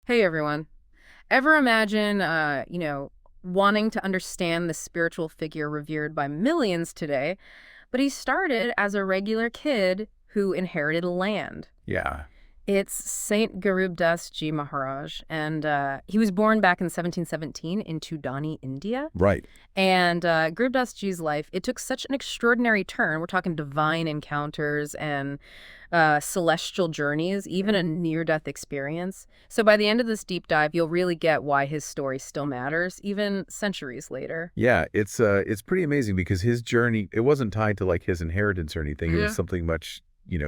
Hey everyone. Ever imagine, wanting to understand the spiritual figure revered by millions today, but he started as a regular kid who inherited land? Yeah, It's Saint Garibdas Ji Maharaj, and he was born back in 1717 in Tudani, India. right. And Garibdas Ji's life, it took such an extraordinary turn. We're talking divine encounters and celestial journeys, even a near-death experience. So by the end of this deep dive, you'll really get why his story still matters, even centuries later. Yeah, it's pretty amazing because his journey, it wasn't tied to like his inheritance or anything. It was Yeah. something much,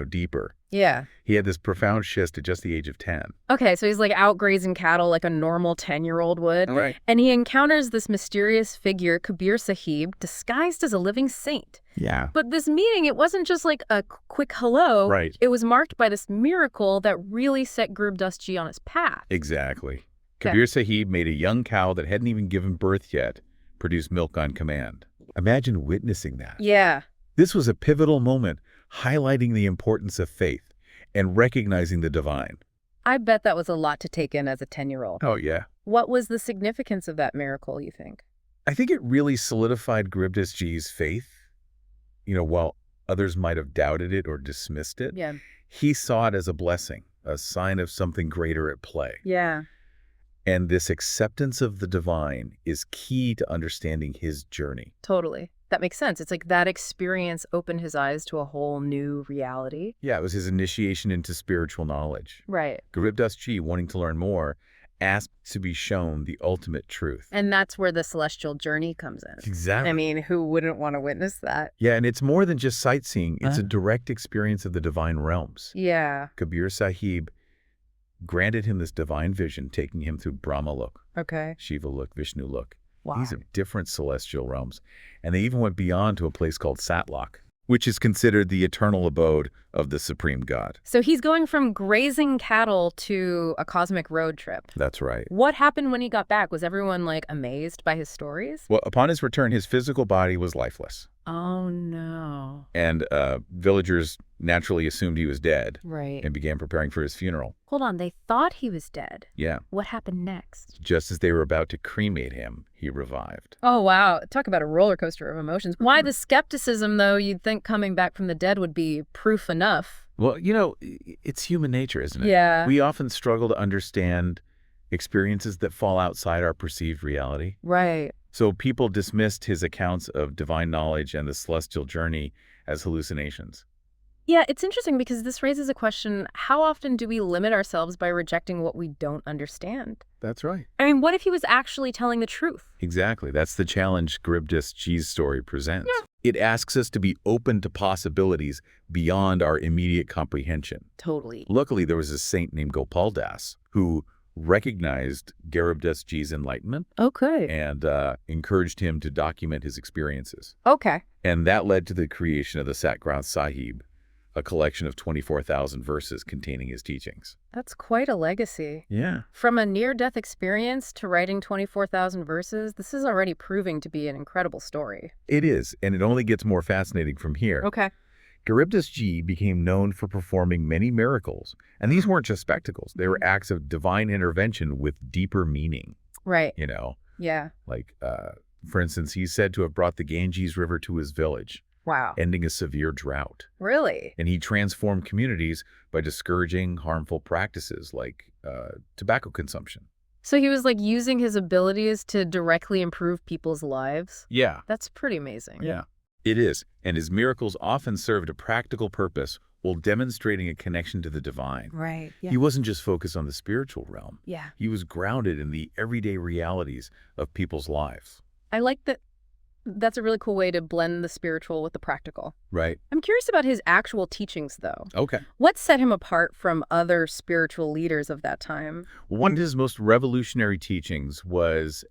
deeper. Yeah. He had this profound shift at just the age of 10. Okay, so he's like out grazing cattle like a normal 10-year-old would. Right. And he encounters this mysterious figure, Kabir Sahib, disguised as a living saint. Yeah. But this meeting, it wasn't just like a quick hello. Right. It was marked by this miracle that really set Garibdas Ji on his path. Exactly. Okay. Kabir Sahib made a young cow that hadn't even given birth yet produce milk on command. Imagine witnessing that. Yeah. This was a pivotal moment, highlighting the importance of faith and recognizing the divine. I bet that was a lot to take in as a 10-year-old. Oh, yeah. What was the significance of that miracle, you think? I think it really solidified Garibdas Ji's faith. While others might have doubted it or dismissed it, Yeah. he saw it as a blessing, a sign of something greater at play. Yeah. And this acceptance of the divine is key to understanding his journey. Totally. That makes sense. It's like that experience opened his eyes to a whole new reality. Yeah, it was his initiation into spiritual knowledge. Right. Garibdas Ji, wanting to learn more, asked to be shown the ultimate truth. And that's where the celestial journey comes in. Exactly. I mean, who wouldn't want to witness that? Yeah, and it's more than just sightseeing. It's a direct experience of the divine realms. Yeah. Kabir Sahib granted him this divine vision, taking him through Brahma Look, Okay. Shiva Look, Vishnu Look. Wow. These are different celestial realms. And they even went beyond to a place called Satlok, which is considered the eternal abode of the supreme god. So he's going from grazing cattle to a cosmic road trip. That's right. What happened when he got back? Was everyone like amazed by his stories? Well, upon his return, his physical body was lifeless. Oh, no. And villagers naturally assumed he was dead Right. and began preparing for his funeral. Hold on. They thought he was dead. Yeah. What happened next? Just as they were about to cremate him, he revived. Oh, wow. Talk about a roller coaster of emotions. Why the skepticism, though? You'd think coming back from the dead would be proof enough. Well, it's human nature, isn't it? Yeah. We often struggle to understand experiences that fall outside our perceived reality. Right. So people dismissed his accounts of divine knowledge and the celestial journey as hallucinations. Yeah, it's interesting because this raises a question. How often do we limit ourselves by rejecting what we don't understand? That's right. I mean, what if he was actually telling the truth? Exactly. That's the challenge Garibdas Ji's story presents. It asks us to be open to possibilities beyond our immediate comprehension. Totally. Luckily, there was a saint named Gopal Das who recognized Garibdas Ji's enlightenment Okay. and encouraged him to document his experiences. Okay. And that led to the creation of the Sat Granth Sahib, a collection of 24,000 verses containing his teachings. That's quite a legacy. Yeah. From a near-death experience to writing 24,000 verses, this is already proving to be an incredible story. It is, and it only gets more fascinating from here. Okay. Garibdas Ji became known for performing many miracles, and these weren't just spectacles. They were acts of divine intervention with deeper meaning, Right. Like, Yeah. for instance, he's said to have brought the Ganges River to his village, Wow. ending a severe drought. Really? And he transformed communities by discouraging harmful practices like tobacco consumption. So he was like using his abilities to directly improve people's lives? Yeah. That's pretty amazing. Yeah. It is. And his miracles often served a practical purpose while demonstrating a connection to the divine. Right. Yeah. He wasn't just focused on the spiritual realm. Yeah. He was grounded in the everyday realities of people's lives. I like that. That's a really cool way to blend the spiritual with the practical. Right. I'm curious about his actual teachings, though. Okay. What set him apart from other spiritual leaders of that time? One of his most revolutionary teachings was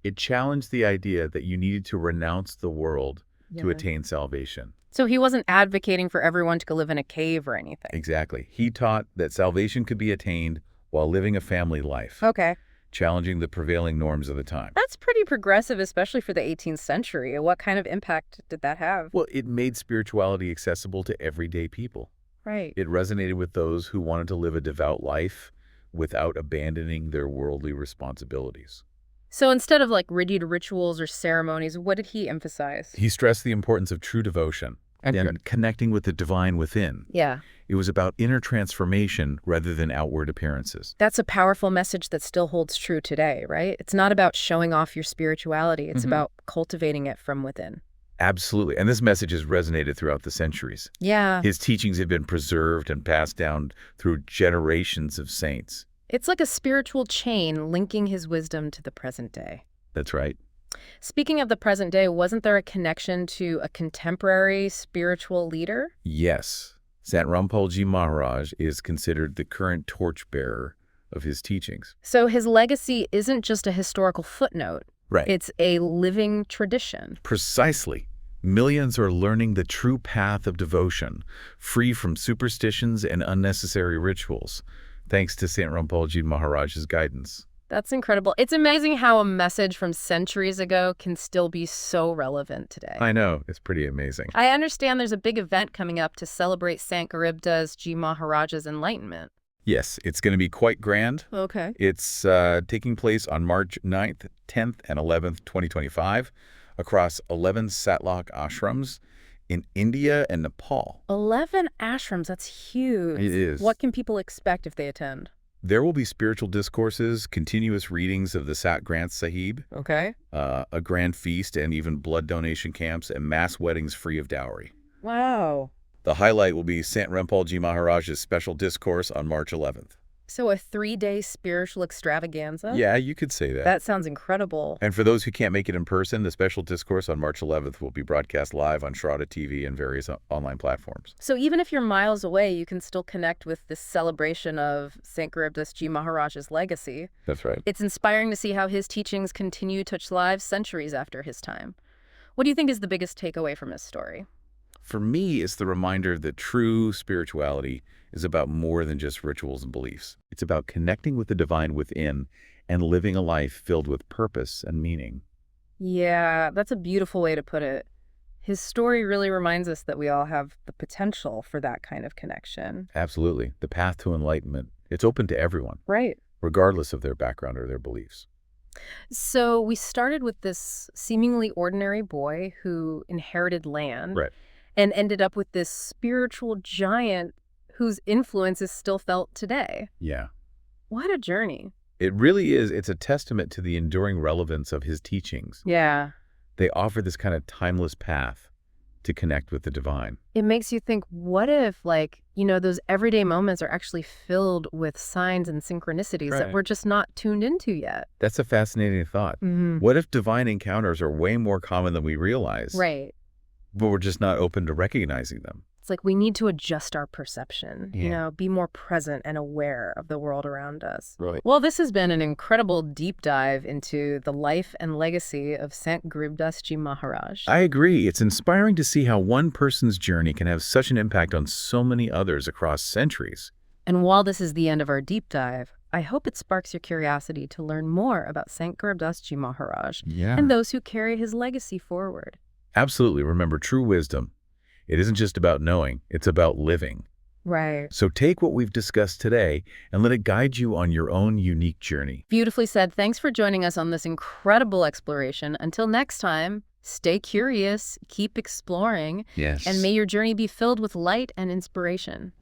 it challenged the idea that you needed to renounce the world to Yeah. attain salvation. So he wasn't advocating for everyone to go live in a cave or anything. Exactly. He taught that salvation could be attained while living a family life, Okay. challenging the prevailing norms of the time. That's pretty progressive, especially for the 18th century. What kind of impact did that have? Well, it made spirituality accessible to everyday people. Right. It resonated with those who wanted to live a devout life without abandoning their worldly responsibilities. So instead of like rigid rituals or ceremonies, what did he emphasize? He stressed the importance of true devotion and connecting with the divine within. Yeah. It was about inner transformation rather than outward appearances. That's a powerful message that still holds true today, right? It's not about showing off your spirituality. It's about cultivating it from within. Absolutely. And this message has resonated throughout the centuries. Yeah. His teachings have been preserved and passed down through generations of saints. It's like a spiritual chain linking his wisdom to the present day. That's right. Speaking of the present day, wasn't there a connection to a contemporary spiritual leader? Yes. Sant Rampal Maharaj is considered the current torchbearer of his teachings. So his legacy isn't just a historical footnote. Right. It's a living tradition. Precisely. Millions are learning the true path of devotion, free from superstitions and unnecessary rituals, thanks to Sant Rampal Maharaj's guidance. That's incredible. It's amazing how a message from centuries ago can still be so relevant today. I know. It's pretty amazing. I understand there's a big event coming up to celebrate Sant Garibdas Maharaj's enlightenment. Yes, it's going to be quite grand. Okay. It's taking place on March 9th, 10th, and 11th, 2025, across 11 Satlok ashrams in India and Nepal. 11 ashrams, that's huge. It is. What can people expect if they attend? There will be spiritual discourses, continuous readings of the Sat Granth Sahib, Okay. a grand feast, and even blood donation camps and mass weddings free of dowry. Wow. The highlight will be Sant Rampal Maharaj's special discourse on March 11th. So a 3-day spiritual extravaganza? Yeah, you could say that. That sounds incredible. And for those who can't make it in person, the special discourse on March 11th will be broadcast live on Shraddha TV and various online platforms. So even if you're miles away, you can still connect with this celebration of Sant Garibdas Maharaj's legacy. That's right. It's inspiring to see how his teachings continue to touch lives centuries after his time. What do you think is the biggest takeaway from his story? For me, it's the reminder that true spirituality is about more than just rituals and beliefs. It's about connecting with the divine within and living a life filled with purpose and meaning. Yeah, that's a beautiful way to put it. His story really reminds us that we all have the potential for that kind of connection. Absolutely. The path to enlightenment, it's open to everyone, Right. regardless of their background or their beliefs. So we started with this seemingly ordinary boy who inherited land. Right. And ended up with this spiritual giant whose influence is still felt today. Yeah. What a journey. It really is. It's a testament to the enduring relevance of his teachings. Yeah. They offer this kind of timeless path to connect with the divine. It makes you think, what if, those everyday moments are actually filled with signs and synchronicities that Right. we're just not tuned into yet? That's a fascinating thought. Mm-hmm. What if divine encounters are way more common than we realize? Right. But we're just not open to recognizing them. It's like we need to adjust our perception, Yeah. be more present and aware of the world around us. Right. Well, this has been an incredible deep dive into the life and legacy of Sant Garibdas Maharaj. I agree. It's inspiring to see how one person's journey can have such an impact on so many others across centuries. And while this is the end of our deep dive, I hope it sparks your curiosity to learn more about Sant Garibdas Maharaj and those who carry his legacy forward. Absolutely. Remember, true wisdom, it isn't just about knowing, it's about living. Right. So take what we've discussed today and let it guide you on your own unique journey. Beautifully said. Thanks for joining us on this incredible exploration. Until next time, stay curious, keep exploring, Yes. and may your journey be filled with light and inspiration.